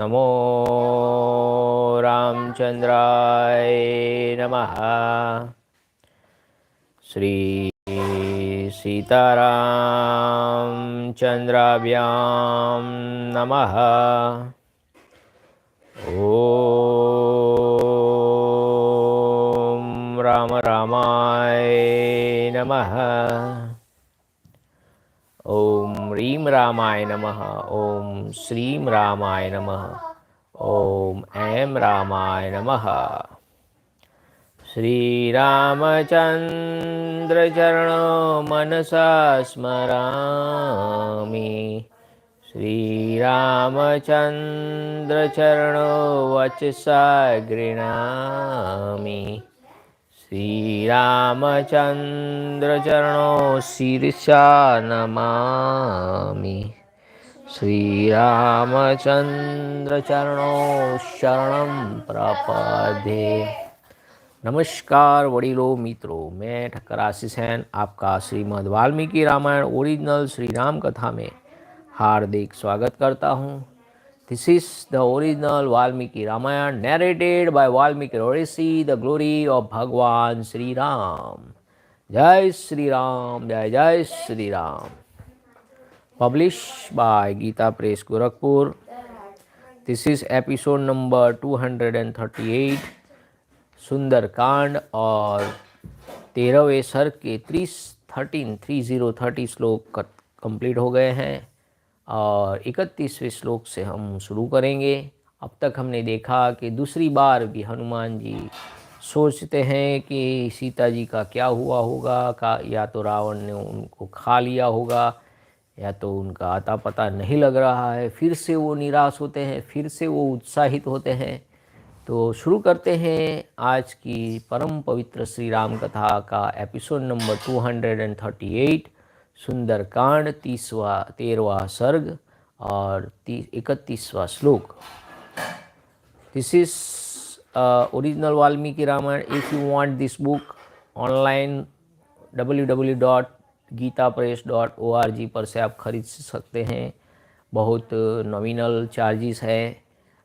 नमो रामचंद्राय नमः। श्री सीतारामचंद्राभ्यां नमः। ओम राम रामाय नमः। ओम ह्रीं रामाय नमः। ओम श्रीं रामाय नमः। ओम ऐं रामाय नमः। श्रीरामचंद्र चरणो मनसा स्मरामि। श्रीरामचंद्र चरणो वचसा गृह्णामि। श्रीरामचंद्र चरणो शीर्षा नमामि। श्रीरामचंद्र चरणो शरणं प्रपद्ये। नमस्कार वडीलों मित्रों, मैं ठक्कर आशीष हैं आपका श्रीमद वाल्मीकि रामायण ओरिजिनल श्री राम कथा में हार्दिक स्वागत करता हूँ। This is the original Valmiki-Rāmāyaṇa narrated by Valmiki Rishi, the glory of Bhagwan Sri Ram. Jai Sri Ram, Jai Jai Sri Ram. Published by Gita Press Gorakhpur. This is episode number 238, Sundarkand और 13वें सर्ग के 30 श्लोक complete हो गए हैं और 31वें श्लोक से हम शुरू करेंगे। अब तक हमने देखा कि दूसरी बार भी हनुमान जी सोचते हैं कि सीता जी का क्या हुआ होगा, या तो रावण ने उनको खा लिया होगा या तो उनका आता पता नहीं लग रहा है। फिर से वो निराश होते हैं, फिर से वो उत्साहित होते हैं। तो शुरू करते हैं आज की परम पवित्र श्री राम कथा का एपिसोड नंबर 238, सुंदरकांड 13वां सर्ग और 31वां श्लोक। This is original Valmiki Ramayana. If you want this book online www.gitapress.org पर से आप खरीद सकते हैं। बहुत नॉमिनल चार्जेस है।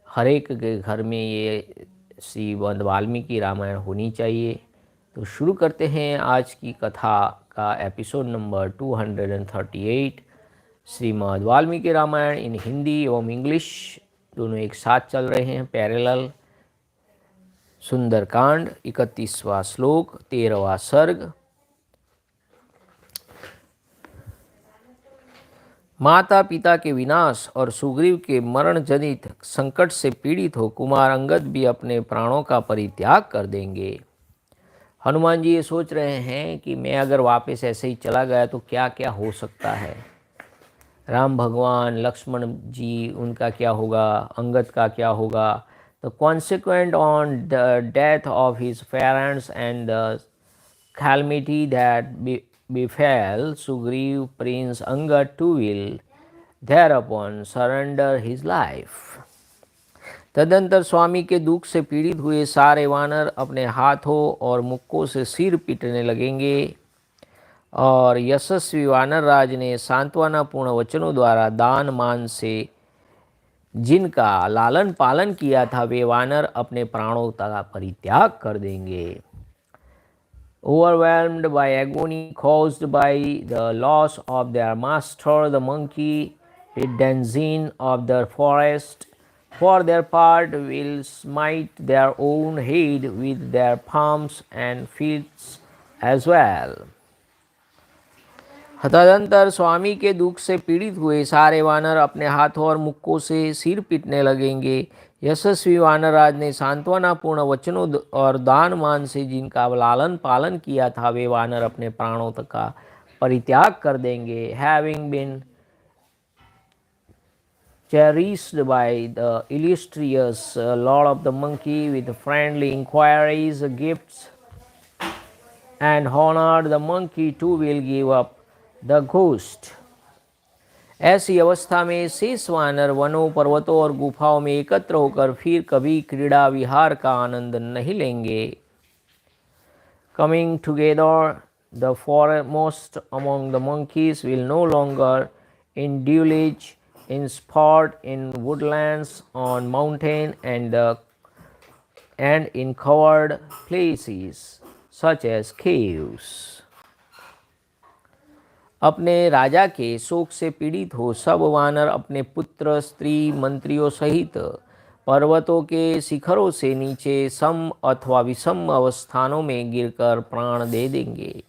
हर एक के घर में ये श्रीमद् वाल्मीकि रामायण होनी चाहिए। तो शुरू करते हैं आज की कथा का एपिसोड नंबर 238, श्रीमद् वाल्मीकि रामायण इन हिंदी एवं इंग्लिश दोनों एक साथ चल रहे हैं, पैरेलल। सुंदरकांड 31वां श्लोक 13वां सर्ग। माता पिता के विनाश और सुग्रीव के मरण जनित संकट से पीड़ित हो कुमार अंगद भी अपने प्राणों का परित्याग कर देंगे। हनुमान जी ये सोच रहे हैं कि मैं अगर वापस ऐसे ही चला गया तो क्या क्या हो सकता है। राम भगवान, लक्ष्मण जी, उनका क्या होगा, अंगद का क्या होगा। The consequent on the death of his parents and the calamity that befell Sugriv, Prince Angad too will thereupon surrender his life. तदंतर स्वामी के दुख से पीड़ित हुए सारे वानर अपने हाथों और मुक्कों से सिर पीटने लगेंगे और यशस्वी वानर राज ने सांत्वनापूर्ण वचनों द्वारा दान मान से जिनका लालन पालन किया था वे वानर अपने प्राणों का परित्याग कर देंगे। Overwhelmed by agony caused by the loss of their master, the monkey denizens of the forest, for their part, will smite their own head with their palms and feet as well. तदंतर स्वामी के दुख से पीड़ित हुए सारे वानर अपने हाथों और मुक्कों से सिर पीटने लगेंगे। यशस्वी वानरराज ने सांत्वनापूर्ण वचनों और दान मान से जिनका लालन पालन किया था वे वानर अपने प्राणों तक का परित्याग कर देंगे। Having been cherished by the illustrious Lord of the Monkey with friendly inquiries, gifts, and honor, the monkey too will give up the ghost. ऐसी अवस्था में शेष वानर वनों, पर्वतों और गुफाओं में एकत्र होकर फिर कभी क्रीड़ा विहार का आनंद नहीं लेंगे। Coming together, the foremost among the monkeys will no longer indulge in sport, in woodlands, on mountain, and in covered places such as caves. अपने राजा के शोक से पीड़ित हो सब वानर अपने पुत्र, स्त्री, मंत्रियों सहित पर्वतों के शिखरों से नीचे सम अथवा विषम अवस्थानों में गिरकर प्राण दे देंगे.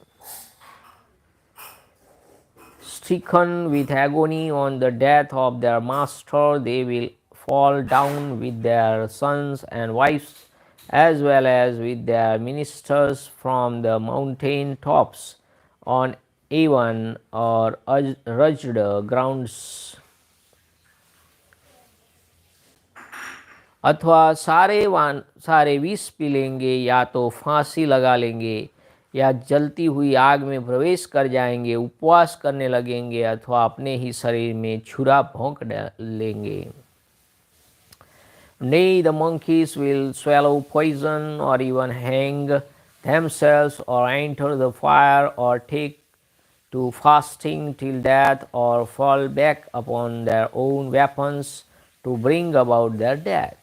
Stricken with agony on the death of their master, they will fall down with their sons and wives, as well as with their ministers from the mountain tops on even or rugged grounds. अथवा सारे विष P लेंगे, या तो फांसी लगा लेंगे, या जलती हुई आग में प्रवेश कर जाएंगे, उपवास करने लगेंगे, अथवा अपने ही शरीर में छुरा भोंक लेंगे. Nay, the monkeys will swallow poison or even hang themselves or enter the fire or take to fasting till death or fall back upon their own weapons to bring about their death.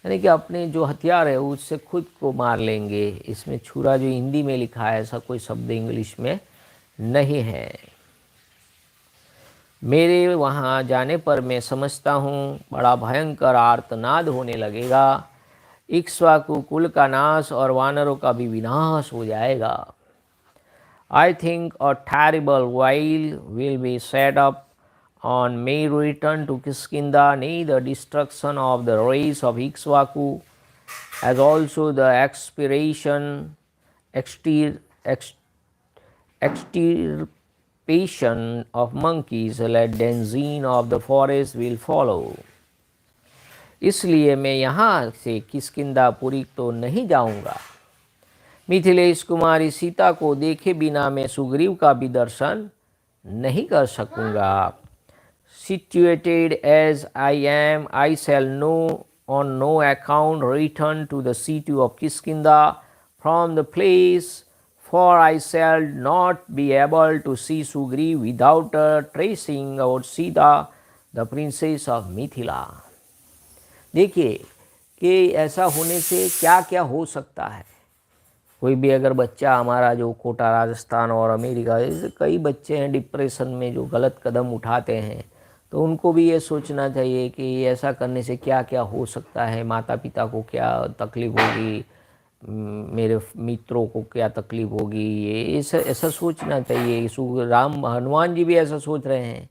यानी कि अपने जो हथियार है उससे खुद को मार लेंगे. इसमें छुरा जो हिंदी में लिखा है ऐसा कोई शब्द इंग्लिश में नहीं है. मेरे वहाँ जाने पर मैं समझता हूँ बड़ा भयंकर आर्तनाद होने लगेगा. इक्ष्वाकु कुल का नाश और वानरों का भी विनाश हो जाएगा. I think a terrible wail will be set up on my return to Kiskinda, nay, the destruction of the race of Ikshvaku, as also the extirpation of monkeys, let denizens of the forest will follow. इसलिए मैं यहाँ से किष्किंधापुरी तो नहीं जाऊँगा. मिथिलेश कुमारी सीता को देखे बिना मैं सुग्रीव का भी दर्शन नहीं कर सकूँगा. Situated as I am, I shall on no account return to the city of Kiskindha from the place, for I shall not be able to see Sugriv without tracing out Sita, the princess of Mithila. देखिए कि ऐसा होने से क्या क्या हो सकता है. कोई भी अगर बच्चा हमारा जो कोटा राजस्थान और अमेरिका जैसे कई बच्चे हैं डिप्रेशन में जो गलत कदम उठाते हैं, तो उनको भी ये सोचना चाहिए कि ऐसा करने से क्या क्या हो सकता है. माता पिता को क्या तकलीफ़ होगी, मेरे मित्रों को क्या तकलीफ़ होगी, ये ऐसा सोचना चाहिए. हनुमान जी भी ऐसा सोच रहे हैं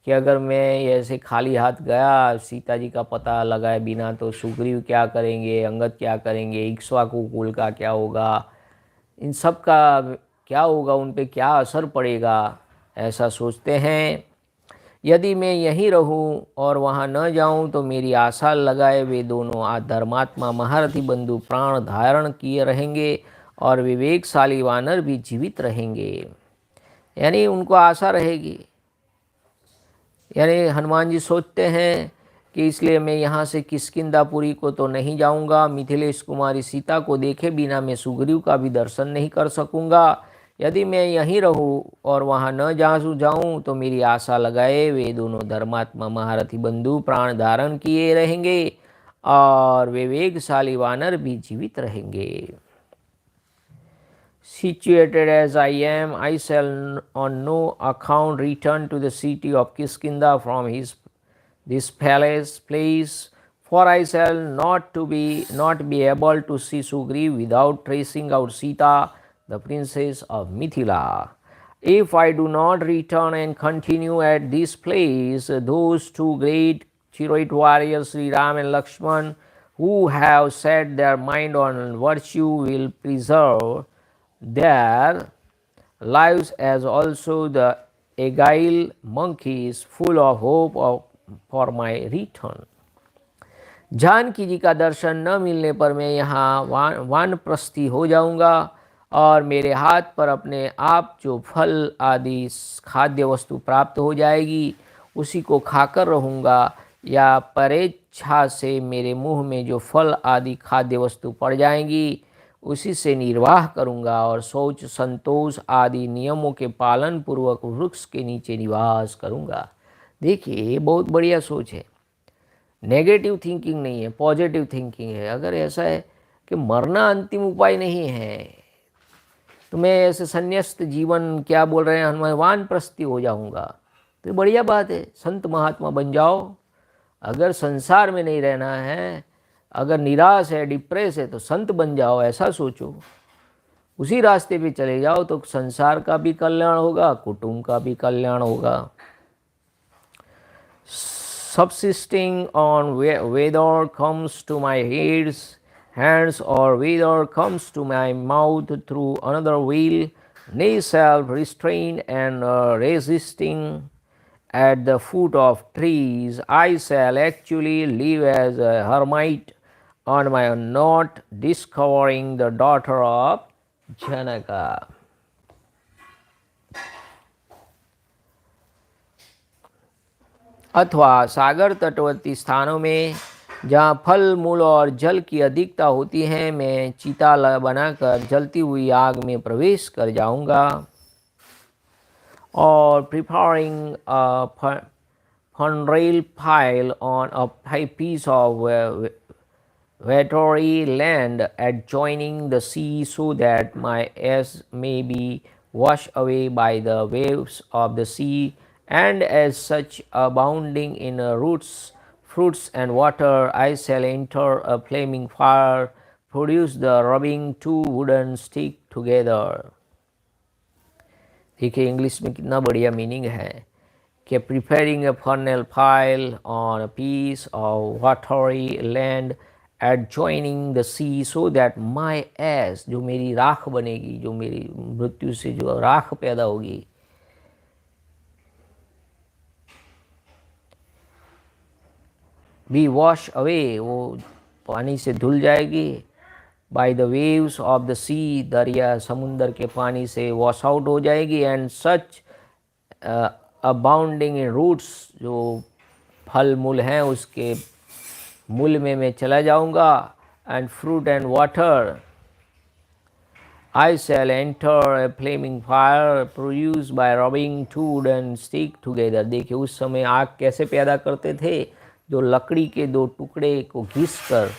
कि अगर मैं ऐसे खाली हाथ गया सीता जी का पता लगाए बिना तो सुग्रीव क्या करेंगे, अंगद क्या करेंगे, इक्ष्वाकु कुल का क्या होगा, इन सब का क्या होगा, उन पे क्या असर पड़ेगा, ऐसा सोचते हैं. यदि मैं यहीं रहूं और वहां न जाऊं तो मेरी आशा लगाए वे दोनों धर्मात्मा महारथी बंधु प्राण धारण किए रहेंगे और विवेकशाली वानर भी जीवित रहेंगे. यानी उनको आशा रहेगी. यानी हनुमान जी सोचते हैं कि इसलिए मैं यहाँ से किष्किंधापुरी को तो नहीं जाऊँगा. मिथिलेश कुमारी सीता को देखे बिना मैं सुग्रीव का भी दर्शन नहीं कर सकूँगा. यदि मैं यहीं रहूँ और वहाँ न जाऊँ तो मेरी आशा लगाए वे दोनों धर्मात्मा महारथी बंधु प्राण धारण किए रहेंगे और विवेकशाली वानर भी जीवित रहेंगे. Situated as I am, I shall on no account return to the city of Kiskindha from this place, for I shall not be able to see Sugriv without tracing out Sita, the princess of Mithila. If I do not return and continue at this place, those two great heroic warriors, Sri Ram and Lakshman, who have set their mind on virtue, will preserve their lives, as also the agile monkey is full of hope for my return. Janaki जी का दर्शन न मिलने पर मैं यहाँ वानप्रस्थी हो जाऊँगा और मेरे हाथ पर अपने आप जो फल आदि खाद्य वस्तु प्राप्त हो जाएगी उसी को खाकर रहूँगा, या परेच्छा से मेरे मुंह में जो फल आदि खाद्य वस्तु पड़ जाएंगी उसी से निर्वाह करूँगा और शौच संतोष आदि नियमों के पालन पूर्वक वृक्ष के नीचे निवास करूँगा. देखिए ये बहुत बढ़िया सोच है, नेगेटिव थिंकिंग नहीं है, पॉजिटिव थिंकिंग है। अगर ऐसा है कि मरना अंतिम उपाय नहीं है तो मैं ऐसे संन्यास्त जीवन, क्या बोल रहे हैं हनुमान, वानप्रस्थी हो जाऊंगा, तो ये बढ़िया बात है, संत महात्मा बन जाओ। अगर संसार में नहीं रहना है, अगर निराश है, डिप्रेस है, तो संत बन जाओ, ऐसा सोचो, उसी रास्ते पे चले जाओ तो संसार का भी कल्याण होगा, कुटुंब का भी कल्याण होगा। Subsisting on whether comes to my hands or whether comes to my mouth through another will, nay self-restraint and resisting at the foot of trees, I shall actually live as a hermit on my own, not discovering the daughter of Janaka. अथवा सागर तटवर्ती स्थानों में जहाँ फल मूल और जल की अधिकता होती है, मैं चिता बनाकर जलती हुई आग में प्रवेश कर जाऊंगा। और preferring funeral file on a piece of watery land adjoining the sea, so that my ass may be washed away by the waves of the sea, and as such abounding in roots, fruits and water, I shall enter a flaming fire, produce the rubbing two wooden stick together. देखिए English में कितना बढ़िया meaning है कि preparing a funeral file on a piece of watery land adjoining the sea, so that my ash, जो मेरी राख बनेगी, जो मेरी मृत्यु से जो राख पैदा होगी, be wash away, वो पानी से धुल जाएगी, by the waves of the sea, दरिया समुंदर के पानी से wash out हो जाएगी, and such abounding in roots, जो फल मूल हैं उसके मूल में मैं चला जाऊंगा, and fruit and water, I shall enter a flaming fire produce by rubbing two wooden stick together. देखिए उस समय आग कैसे पैदा करते थे, जो लकड़ी के दो टुकड़े को घिस कर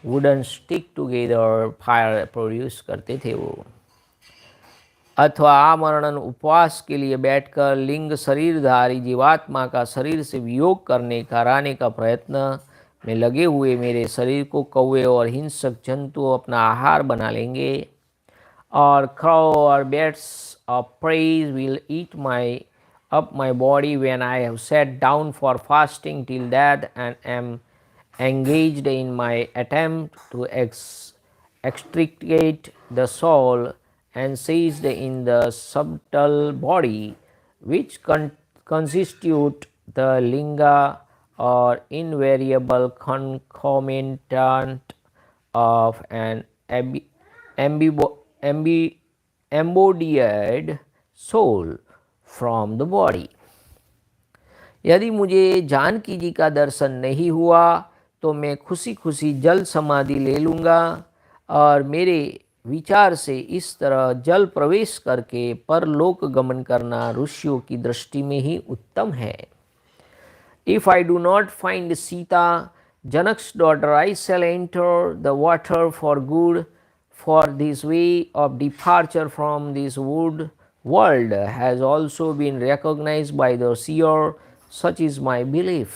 wooden stick together fire produce करते थे वो। अथवा आमरण उपवास के लिए बैठकर लिंग शरीरधारी जीवात्मा का शरीर से वियोग करने कराने का प्रयत्न में लगे हुए मेरे शरीर को कौवे और हिंसक जंतु अपना आहार बना लेंगे, और crow or birds of prey will eat up my body when I have sat down for fasting till death and am engaged in my attempt to extricate the soul encased in the subtle body, which constitute the linga, or invariable concomitant of an embodied soul from the body. यदि मुझे जानकी जी का दर्शन नहीं हुआ तो मैं खुशी खुशी जल समाधि ले लूँगा, और मेरे विचार से इस तरह जल प्रवेश करके परलोक गमन करना ऋषियों की दृष्टि में ही उत्तम है। If I do not find Sita, Janak's daughter, I shall enter the water for good, for this way of departure from this world has also been recognized by the seer, such is my belief.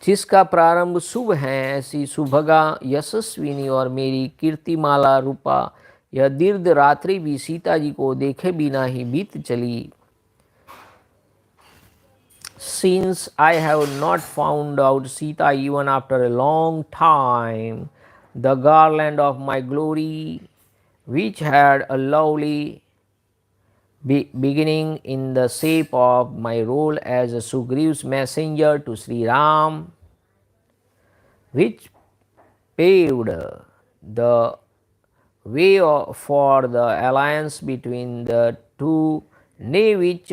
जिसका प्रारंभ शुभ है, ऐसी सुभगा यशस्विनी और मेरी कीर्तिमाला रूपा यह दीर्घ रात्रि भी सीता जी को देखे बिना ही बीत चली। Since I have not found out Sita even after a long time, the garland of my glory, which had a lovely beginning in the shape of my role as a Sugriv's messenger to Sri Ram, which paved the way for the alliance between the two, nay, which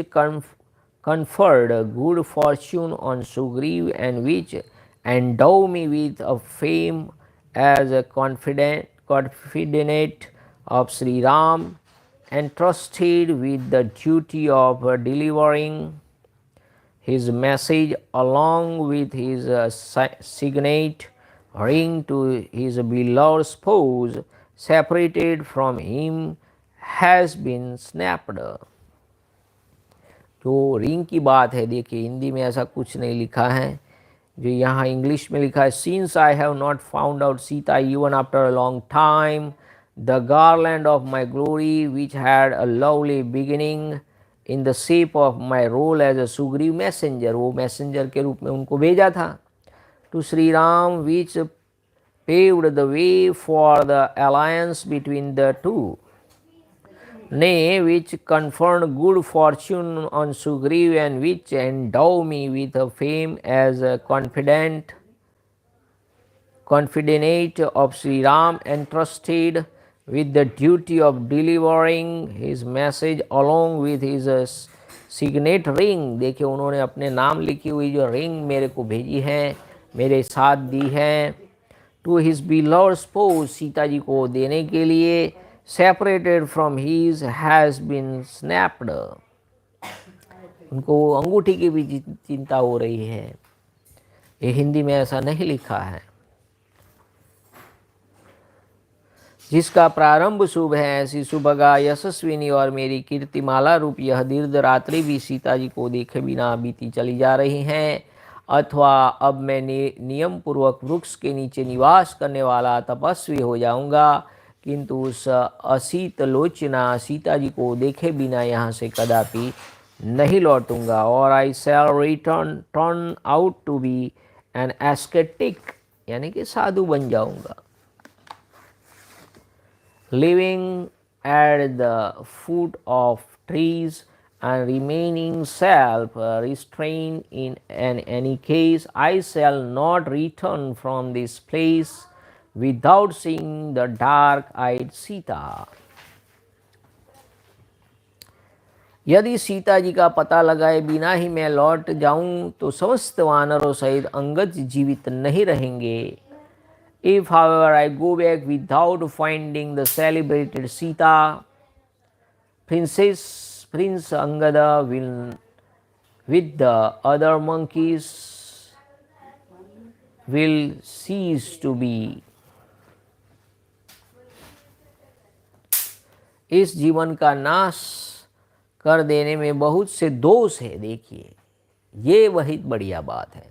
conferred good fortune on Sugriv, and which endow me with a fame as a confidant of Sri Ram, entrusted with the duty of delivering his message along with his signet ring to his beloved spouse separated from him has been snapped. जो ring की बात है, देखिए हिंदी में ऐसा कुछ नहीं लिखा है, जो यहाँ इंग्लिश में लिखा है, since I have not found out Sita even after a long time, the garland of my glory which had a lovely beginning in the shape of my role as a Sugriv messenger, वो messenger के रूप में उनको भेजा था, to Sri Ram which paved the way for the alliance between the two, nay, which conferred good fortune on Sugriv and which endow me with a fame as a confidant of Sri Ram entrusted with the duty of delivering his message along with his signet ring. देखिए उन्होंने अपने नाम लिखी हुई जो ring मेरे को भेजी है, मेरे साथ दी है, to his beloved spouse, Sita ji को देने के लिए, separated from his has been snapped. उनको अंगूठी की भी चिंता हो रही है, ये हिंदी में ऐसा नहीं लिखा है। जिसका प्रारंभ शुभ है ऐसी सुभगा यशस्विनी और मेरी कीर्तिमाला रूप यह दीर्घ रात्रि भी सीता जी को देखे बिना बीती चली जा रही हैं, अथवा अब मैं नियम पूर्वक वृक्ष के नीचे निवास करने वाला तपस्वी हो जाऊंगा, किंतु उस असीत लोचना सीता जी को देखे बिना यहाँ से कदापि नहीं लौटूंगा, और I shall turn out to be an ascetic, यानी कि साधु बन जाऊंगा, living at the foot of trees and remaining self restrained in any case, I shall not return from this place without seeing the dark-eyed Sita. यदि सीता जी का पता लगाए बिना ही मैं लौट जाऊं तो समस्त वानरों सहित अंगद जीवित नहीं रहेंगे. If however I go back without finding the celebrated Sita, Prince Angada will, with the other monkeys, will cease to be. इस जीवन का नाश कर देने में बहुत से दोष है. देखिए ये वही बढ़िया बात है.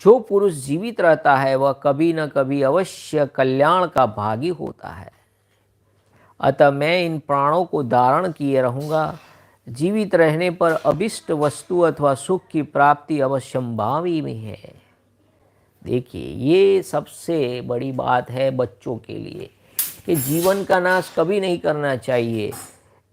जो पुरुष जीवित रहता है वह कभी न कभी अवश्य कल्याण का भागी होता है. अतः मैं इन प्राणों को धारण किए रहूँगा. जीवित रहने पर अभिष्ट वस्तु अथवा सुख की प्राप्ति अवश्यंभावी में है. देखिए ये सबसे बड़ी बात है बच्चों के लिए कि जीवन का नाश कभी नहीं करना चाहिए.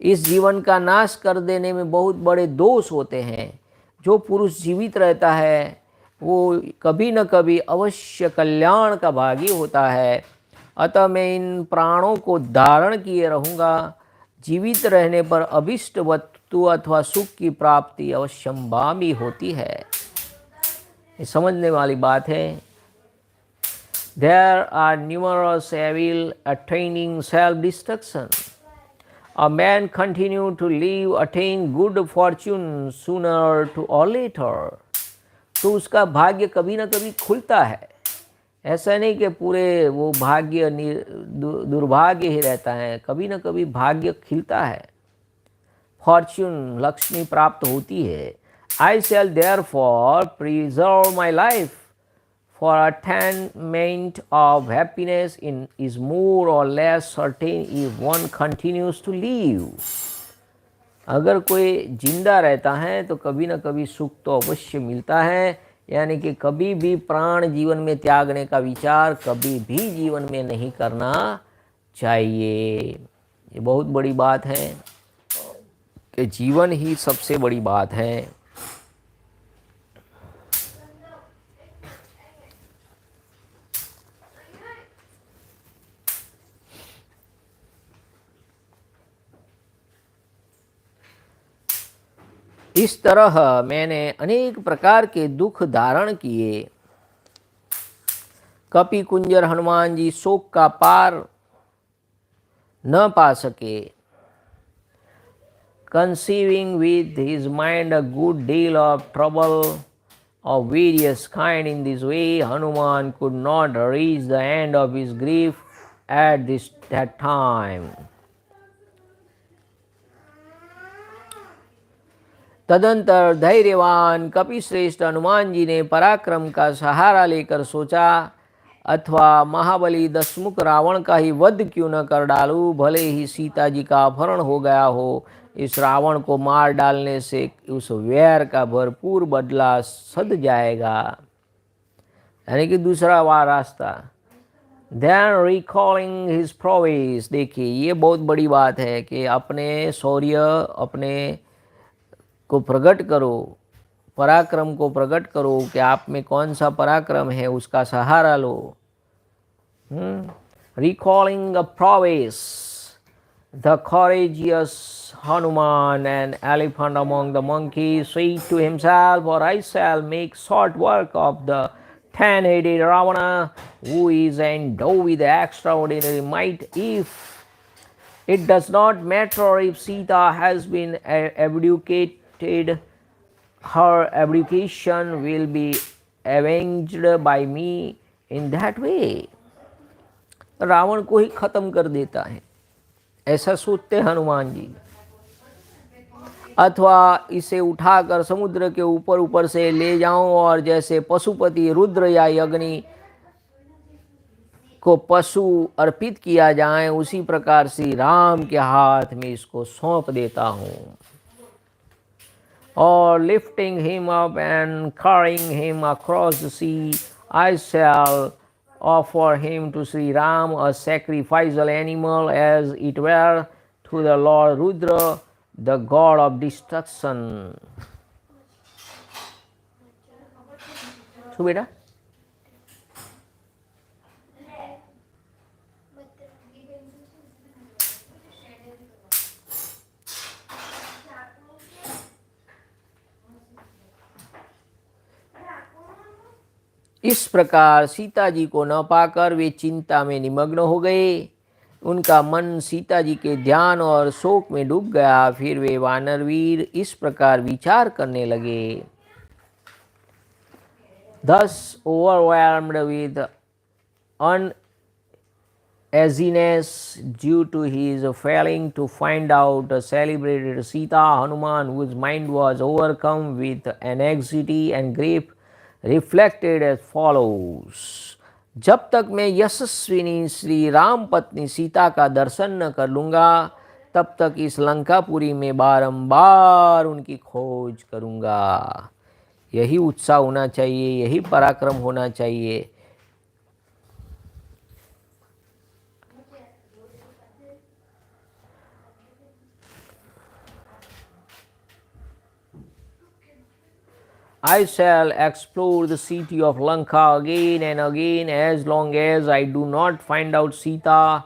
इस जीवन का नाश कर देने में बहुत बड़े दोष होते हैं. जो पुरुष जीवित रहता है वो कभी न कभी अवश्य कल्याण का भागी होता है. अतः मैं इन प्राणों को धारण किए रहूँगा. जीवित रहने पर अभिष्ट वस्तु अथवा सुख की प्राप्ति अवश्यंभावी होती है. ये समझने वाली बात है. There are numerous evil attaining self-destruction. A man continue to live, attain good fortune sooner or later. तो उसका भाग्य कभी ना कभी खुलता है. ऐसा नहीं कि पूरे वो भाग्य दुर्भाग्य ही रहता है. कभी ना कभी भाग्य खिलता है. फॉर्च्यून लक्ष्मी प्राप्त होती है. I shall therefore preserve my life, for attainment of happiness is more or less certain if one continues to live. अगर कोई जिंदा रहता है तो कभी ना कभी सुख तो अवश्य मिलता है. यानी कि कभी भी प्राण जीवन में त्यागने का विचार कभी भी जीवन में नहीं करना चाहिए. ये बहुत बड़ी बात है कि जीवन ही सबसे बड़ी बात है. इस तरह मैंने अनेक प्रकार के दुख धारण किए. कपि कुंजर हनुमान जी शोक का पार न पा सके. conceiving with his mind a good deal of trouble of various kind. In this way, Hanuman could not reach the end of his grief at that time. तदंतर धैर्यवान कपिश्रेष्ठ हनुमान जी ने पराक्रम का सहारा लेकर सोचा, अथवा महाबली दशमुख रावण का ही वध क्यों न कर डालूं, भले ही सीता जी का अपहरण हो गया हो, इस रावण को मार डालने से उस वैर का भरपूर बदला सध जाएगा। यानी कि दूसरा वार रास्ता। देन रिकॉलिंग हिज प्रोवेस, देखिए ये बहुत बड़ी बात है कि अपने शौर्य अपने को प्रकट करो, पराक्रम को प्रकट करो कि आप में कौन सा पराक्रम है, उसका सहारा लो। Recalling a prowess, the courageous Hanuman, an elephant among the monkeys, said to himself, "For I shall make short work of the 10-headed Ravana, who is endowed with extraordinary might. If it does not matter if Sita has been abdicated, her abdication will be avenged by me in that way." Ravana को ही खत्म कर देता है, ऐसा सोचते हनुमान जी। अथवा इसे उठाकर समुद्र के ऊपर ऊपर से ले जाऊं और जैसे पशुपति रुद्र या अग्नि को पशु अर्पित किया जाए, उसी प्रकार श्री राम के हाथ में इसको सौंप देता हूं। और lifting him up and carrying him across the sea, I shall offer him to Sri Ram, a sacrificial animal, as it were to the Lord Rudra, the god of destruction. શું બેટા? इस प्रकार सीता जी को न पाकर वे चिंता में निमग्न हो गए। उनका मन सीता जी के ध्यान और शोक में डूब गया। फिर वे वानरवीर इस प्रकार विचार करने लगे। Thus overwhelmed with uneasiness due to his failing to find out a celebrated Sita, Hanuman, whose mind was overcome with anxiety and grief, reflected as follows: जब तक मैं यशस्विनी श्री राम पत्नी सीता का दर्शन न कर लूँगा, तब तक इस लंकापुरी में बारंबार उनकी खोज करूँगा। यही उत्साह होना चाहिए, यही पराक्रम होना चाहिए। I shall explore the city of Lanka again and again as long as I do not find out Sita,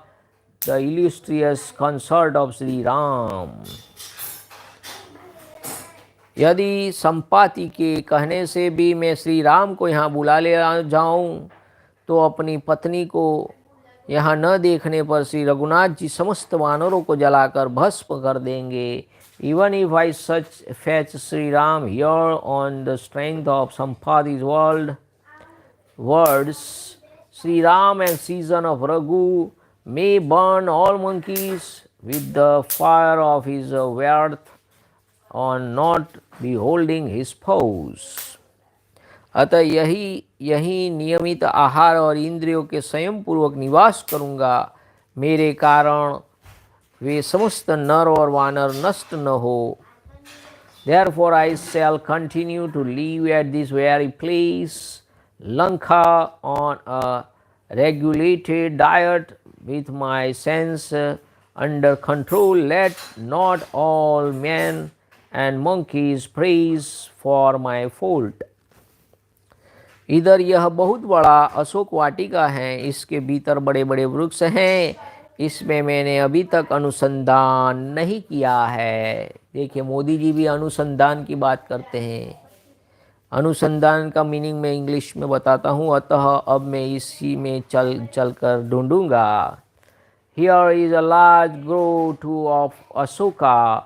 the illustrious consort of Sri Ram. यदि संपाति के कहने से भी मैं श्री राम को यहाँ बुला ले जाऊँ, तो अपनी पत्नी को यहाँ न देखने पर श्री रघुनाथ जी समस्त वानरों को जलाकर भस्म कर देंगे। Even if I fetch Sri Ram here on the strength of Sampadi's words, Sri Ram and season of Raghu may burn all monkeys with the fire of his wrath on not beholding his foes. अतः यही नियमित आहार और इंद्रियों के संयम पूर्वक निवास करूँगा, मेरे कारण वे समस्त नर और वानर नष्ट न हो। Therefore I shall continue to live at this very place, Lanka, on a regulated diet with my sense under control. Let not all men and monkeys praise for my fault. इधर यह बहुत बड़ा अशोक वाटिका है, इसके भीतर बड़े बड़े वृक्ष हैं, इसमें मैंने अभी तक अनुसंधान नहीं किया है। देखिए मोदी जी भी अनुसंधान की बात करते हैं। अनुसंधान का मीनिंग मैं इंग्लिश में बताता हूँ, अतः अब मैं इसी में चल कर ढूंढूंगा। Here is a large grove of Ashoka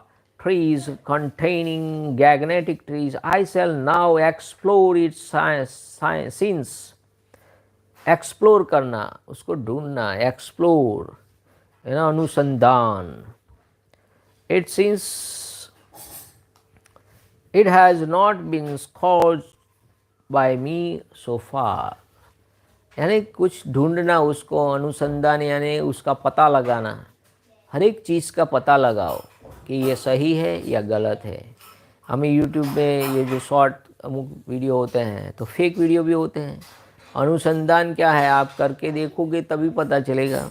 trees containing gigantic trees. I shall now explore its science. Explore करना, उसको ढूंढना, explore, अनुसंधान. It since it has not been scourged by me so far. यानी कुछ ढूंढना, उसको अनुसंधान यानी उसका पता लगाना. हर एक चीज़ का पता लगाओ कि ये सही है या गलत है. हमें यूट्यूब में ये जो शॉर्ट अमुक वीडियो होते हैं तो फेक वीडियो भी होते हैं. अनुसंधान क्या है, आप करके देखोगे तभी पता चलेगा.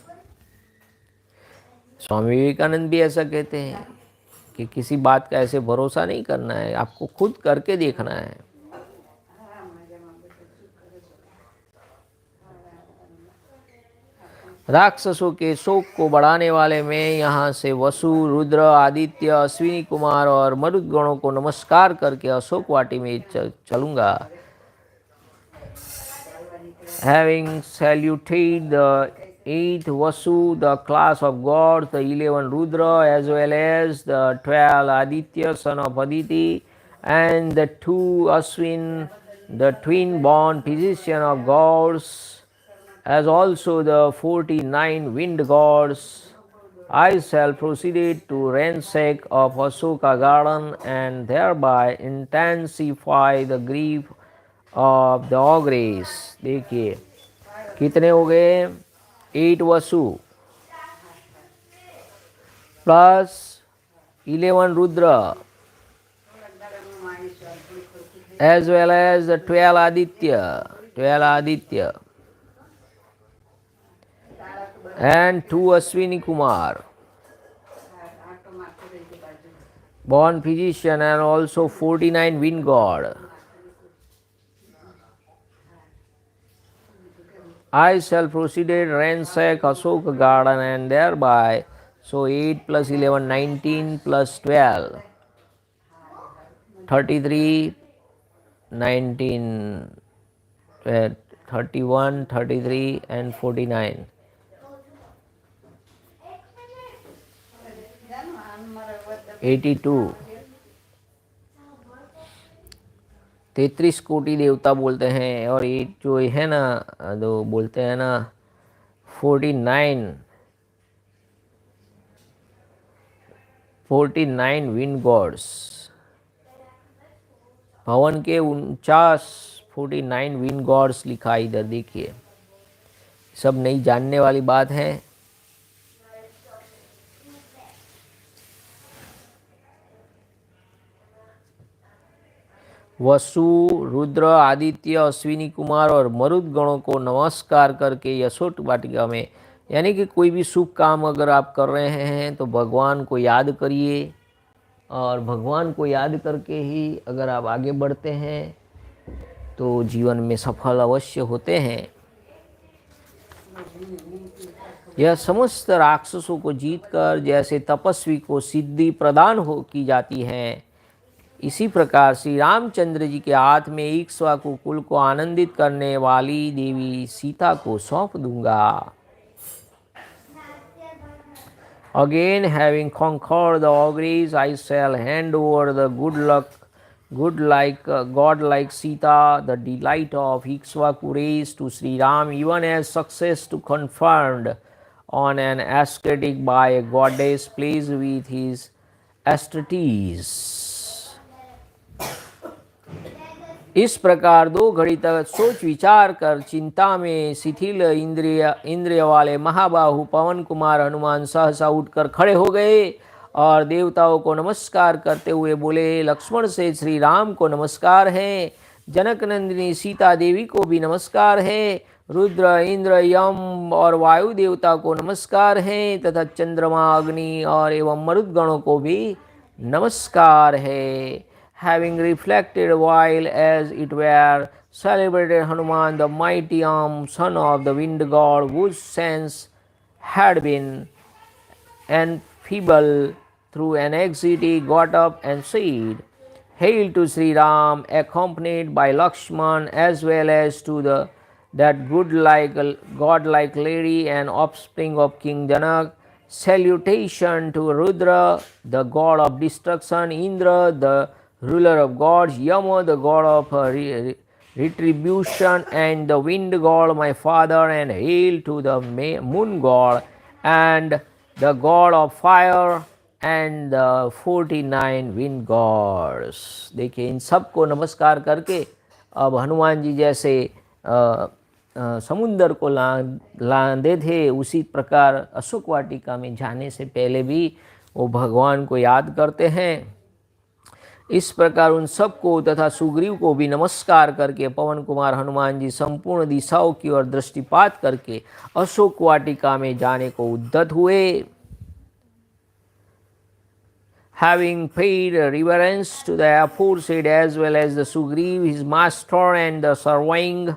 स्वामी विवेकानंद भी ऐसा कहते हैं कि किसी बात का ऐसे भरोसा नहीं करना है, आपको खुद करके देखना है. राक्षसों के शोक को बढ़ाने वाले मैं यहाँ से वसु, रुद्र, आदित्य, अश्विनी कुमार और मरुद गणों को नमस्कार करके अशोक वाटी में चलूँगा. Having saluted the 8 Vasu, the class of gods, the 11 Rudra, as well as the 12 Aditya, son of Aditi, and the 2 Ashwin, the twin-born physician of gods, as also the 49 wind gods, I shall proceed to ransack of Ashoka garden and thereby intensify the grief of the ogres. देखिए कितने हो गए, 8 Vasu plus 11 Rudra as well as the 12 Aditya and 2 Ashwini Kumar, born physician, and also 49 wind god. I shall proceed ransack Ashoka garden and thereby, so 8 plus 11, 19 plus 12, 33, 19, 31, 33 and 49. (82) 33 कोटि देवता बोलते हैं, और ये जो है ना, जो बोलते हैं ना 49 विंड गॉड्स, पवन के 49 विंड गॉड्स लिखा इधर देखिए. सब नहीं जानने वाली बात है. वसु, रुद्र, आदित्य, अश्विनी कुमार और मरुद गणों को नमस्कार करके यशोट वाटिका में, यानी कि कोई भी शुभ काम अगर आप कर रहे हैं तो भगवान को याद करिए, और भगवान को याद करके ही अगर आप आगे बढ़ते हैं तो जीवन में सफल अवश्य होते हैं. यह समस्त राक्षसों को जीतकर जैसे तपस्वी को सिद्धि प्रदान की जाती है, इसी प्रकार श्री रामचंद्र जी के हाथ में इक्ष्वाकु कुल को आनंदित करने वाली देवी सीता को सौंप दूंगा. Again, having conquered the ogres, I shall hand over the godlike Sita, the delight of Ikshvaku race, to Sri Ram, even as success to conferred on an ascetic by a goddess pleased with his aesthetics. इस प्रकार 2 घड़ी तक सोच विचार कर चिंता में शिथिल इंद्रिय वाले महाबाहु पवन कुमार हनुमान सहसा उठकर खड़े हो गए और देवताओं को नमस्कार करते हुए बोले, लक्ष्मण से श्री राम को नमस्कार है, जनक नंदिनी सीता देवी को भी नमस्कार है, रुद्र, इंद्र, यम और वायु देवता को नमस्कार है, तथा चंद्रमा, अग्नि और एवं मरुद गणों को भी नमस्कार है. Having reflected while as it were, celebrated Hanuman, the mighty arm, son of the wind god, whose sense had been enfeebled through anxiety, got up and said, Hail to Sri Ram, accompanied by Lakshman, as well as to that godlike lady and offspring of King Janak. salutation to Rudra, the god of destruction, Indra, the ruler of gods, Yama, the god of retribution, and the wind god, my father, and hail to the moon god, and the god of fire, and the 49 wind gods. देखिए, इन सबको नमस्कार करके अब हनुमान जी जैसे समुंदर को लांदे थे, उसी प्रकार अशोक वाटिका में जाने से पहले भी वो भगवान को याद करते हैं। इस प्रकार उन सबको तथा सुग्रीव को भी नमस्कार करके पवन कुमार हनुमान जी संपूर्ण दिशाओं की ओर दृष्टिपात करके अशोक वाटिका में जाने को उद्यत हुए। Having paid reverence to the aforesaid as well as the Sugriv, his master, and the surveying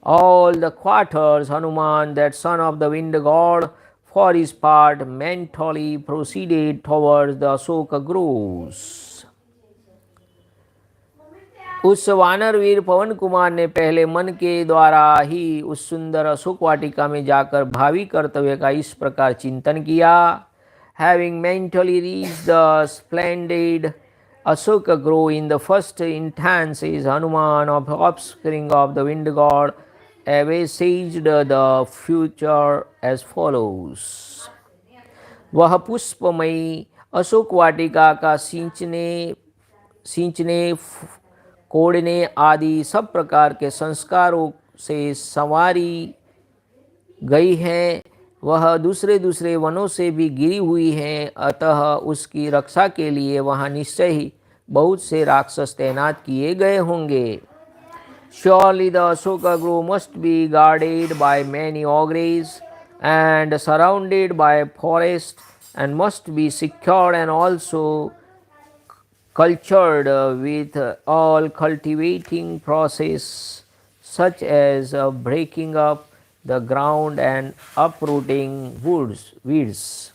all the quarters, Hanuman, that son of the wind god, for his part mentally proceeded towards the Ashoka groves. उस वानर वीर पवन कुमार ने पहले मन के द्वारा ही उस सुंदर अशोक वाटिका में जाकर भावी कर्तव्य का इस प्रकार चिंतन किया। Having mentally reached the splendid Ashoka grove in the first instances, Hanuman, of offspring of the wind god, envisaged the future as follows. वह पुष्पमयी अशोक वाटिका का सींचने कोड़ने आदि सब प्रकार के संस्कारों से संवारी गई है। वह दूसरे दूसरे वनों से भी घिरी हुई है, अतः उसकी रक्षा के लिए वहाँ निश्चय ही बहुत से राक्षस तैनात किए गए होंगे। Surely the Ashoka grove must be guarded by many ogres and surrounded by forest, and must be secured and also cultured with all cultivating process, such as breaking up the ground and uprooting weeds.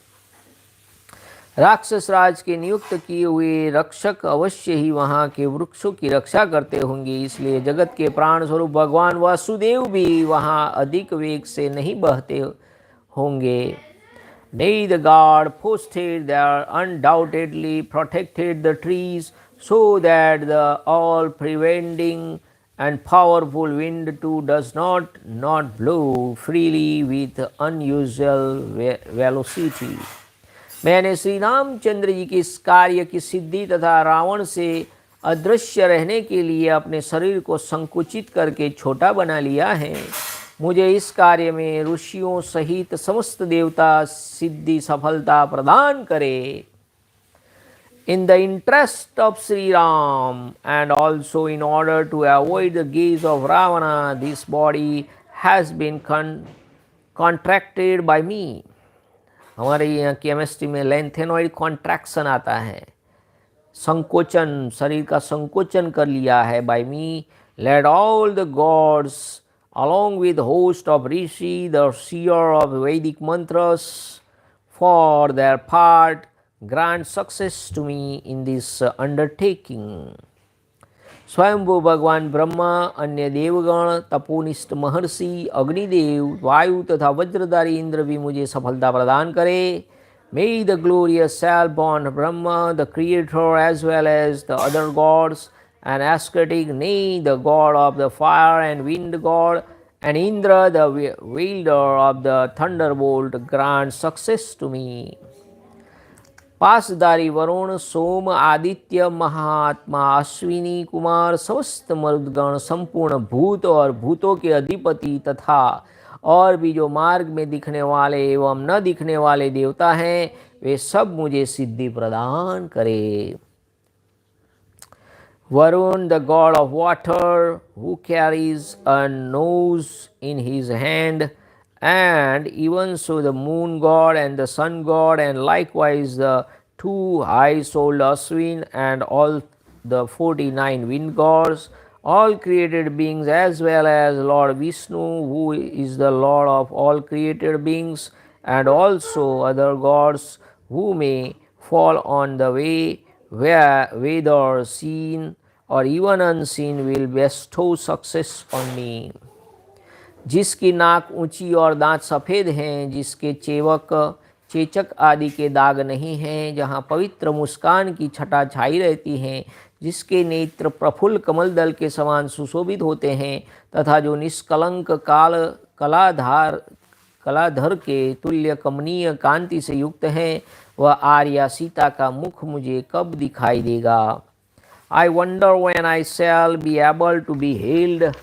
राक्षस राज के नियुक्त किए हुए रक्षक अवश्य ही वहाँ के वृक्षों की रक्षा करते होंगे, इसलिए जगत के प्राण स्वरूप भगवान वासुदेव भी वहाँ अधिक वेग से नहीं बहते होंगे। Nay, the god posted there undoubtedly protected the trees, so that the all preventing and powerful wind too does not blow freely with unusual velocity. मैंने श्री रामचंद्र जी के इस कार्य की सिद्धि तथा रावण से अदृश्य रहने के लिए अपने शरीर को संकुचित करके छोटा बना लिया है। मुझे इस कार्य में ऋषियों सहित समस्त देवता सिद्धि सफलता प्रदान करे। In the interest of Sri Ram, and also in order to avoid the gaze of Ravana, this body has been contracted by me. हमारे यहाँ केमिस्ट्री में लेंथेनॉइड कॉन्ट्रैक्शन आता है, संकोचन, शरीर का संकोचन कर लिया है। by me, let all the gods along with host of rishi, the seer of Vedic mantras, for their part grant success to me in this undertaking. स्वयंभू भगवान ब्रह्मा, अन्य देवगण, तपोनिष्ठ महर्षि, अग्निदेव, वायु तथा वज्रधारी इंद्र भी मुझे सफलता प्रदान करे। May the glorious self-born Brahma, the creator, as well as the other gods and ascetic, nay, the god of the fire and wind god, and Indra, the wielder of the thunderbolt, grant success to me. पासधारी Varun, सोम, आदित्य, महात्मा, अश्विनी कुमार, समस्त मरुदगण, संपूर्ण भूत और भूतों के अधिपति तथा और भी जो मार्ग में दिखने वाले एवं न दिखने वाले देवता हैं, वे सब मुझे सिद्धि प्रदान करे। Varun, the god of water, who carries a nose in his hand, and even so the moon god and the sun god, and likewise the two high-souled Ashwin and all the 49 wind gods, all created beings, as well as Lord Vishnu, who is the Lord of all created beings, and also other gods who may fall on the way, where whether seen or even unseen, will bestow success on me. जिसकी नाक ऊंची और दांत सफ़ेद हैं, जिसके चेवक चेचक आदि के दाग नहीं हैं, जहाँ पवित्र मुस्कान की छटा छाई रहती है, जिसके नेत्र प्रफुल्ल कमल दल के समान सुशोभित होते हैं, तथा जो निष्कलंक कलाधर के तुल्य कमनीय कांति से युक्त है, वह आर्या सीता का मुख मुझे कब दिखाई देगा? I wonder when I shall be able to behold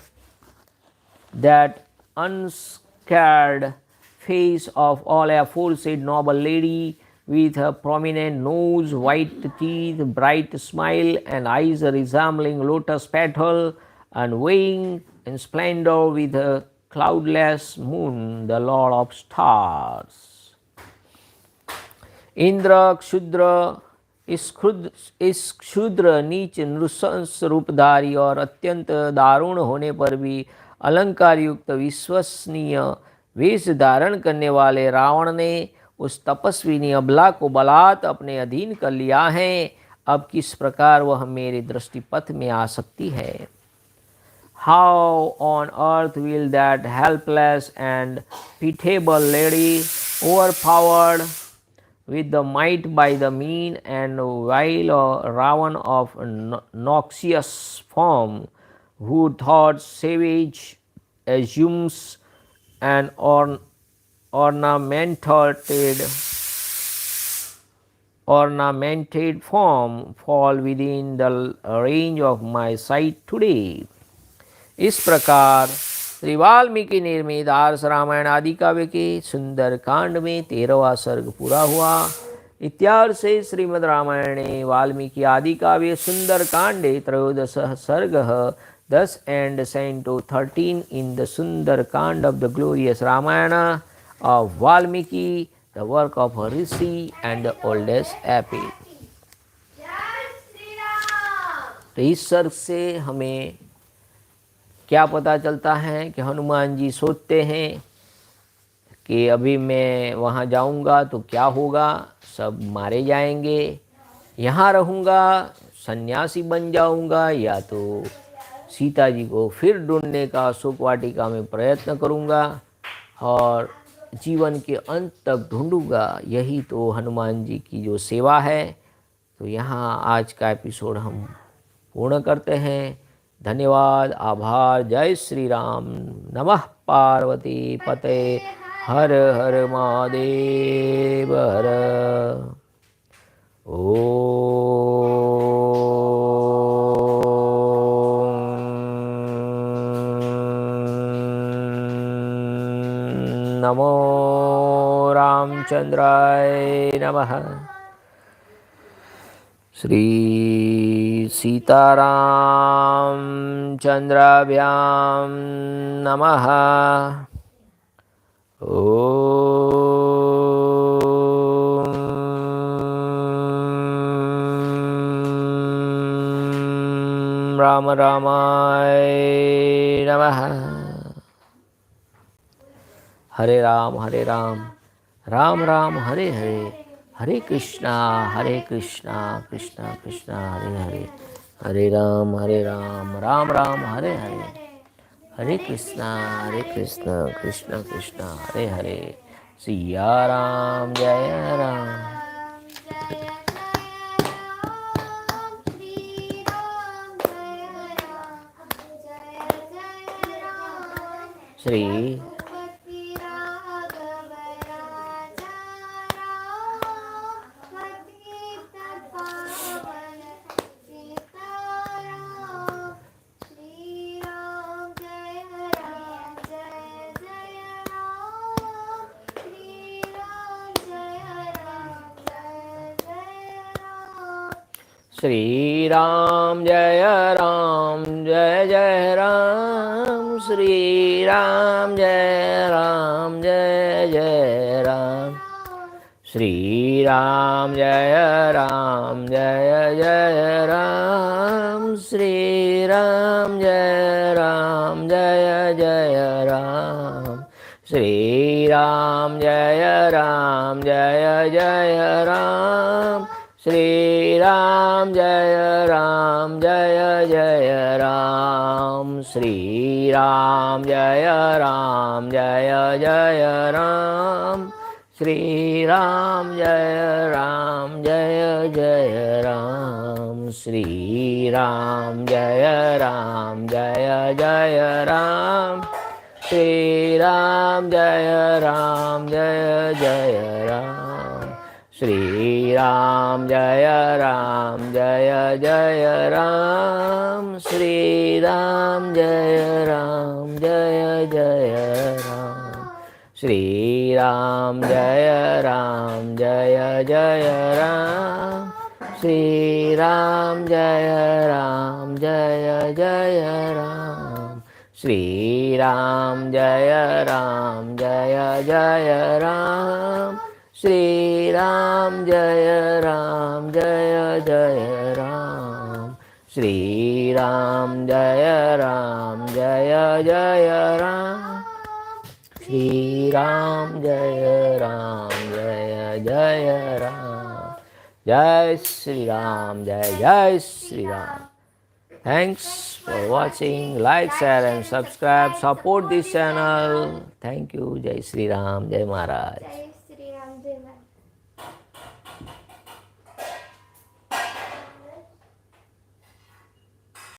that unscarred face of all aforesaid noble lady, with her prominent nose, white teeth, bright smile, and eyes resembling lotus petal, and weighing in splendor with a cloudless moon, the lord of stars. Indra इस क्षुद्र नीच नृशंस रूपधारी और अत्यंत दारुण होने पर भी अलंकार युक्त विश्वसनीय वेश धारण करने वाले रावण ने उस तपस्विनी अबला को बलात् अपने अधीन कर लिया है। अब किस प्रकार वह मेरे दृष्टिपथ में आ सकती है? How on earth will that helpless and pitiable lady, overpowered with the might by the mean and vile Ravana of noxious form, who thought savage assumes an ornamented form, fall within the range of my sight today? इस प्रकार श्री वाल्मीकि निर्मित आर्ष रामायण आदि काव्य के सुंदर कांड में 13वां सर्ग पूरा हुआ। इत्यार्थ से श्रीमद् रामायणे वाल्मीकि आदि काव्य सुंदर कांडे त्रयोदश सर्ग 10 and Canto 13 in the Sundarakānda of the glorious Ramayana of Valmiki, the work of a rishi and the oldest epic. तो इस सर्ग से हमें क्या पता चलता है कि हनुमान जी सोचते हैं कि अभी मैं वहाँ जाऊँगा तो क्या होगा, सब मारे जाएंगे, यहाँ रहूँगा सन्यासी बन जाऊँगा, या तो सीता जी को फिर ढूंढने का अशोक वाटिका में प्रयत्न करूँगा और जीवन के अंत तक ढूंढूँगा। यही तो हनुमान जी की जो सेवा है। तो यहाँ आज का एपिसोड हम पूर्ण करते हैं। धन्यवाद, आभार, जय श्री राम। नमः पार्वती पते, हर हर महादेव हर। नमो रामचंद्राय नमः। श्री सीताराम चंद्राभ्याम नमः। ओम राम रामाय नमः। हरे राम राम राम हरे हरे, हरे कृष्णा कृष्णा कृष्णा हरे हरे, हरे राम राम राम हरे हरे, हरे कृष्णा कृष्णा कृष्णा हरे हरे। सिया राम जय राम। श्री श्री राम जय जय राम, श्री राम जय जय राम, श्री राम जय जय राम, श्री राम जय जय राम, श्री राम जय जय राम, श्री राम जय जय राम, श्री राम जय जय राम, श्री राम जय जय राम, श्री राम जय जय राम, श्री राम जय जय राम, श्री राम जय जय राम, श्री राम जय जय राम, श्री राम जय जय राम, श्री राम जय जय राम, श्री राम जय जय राम, श्री राम जय जय राम, श्री राम जय जय राम, श्री राम जय जय राम। जय श्री राम, जय Shri Ram. Thanks for watching. Like, share and subscribe. Support this channel. Thank you. Jai Sri Ram. Jai Maharaj.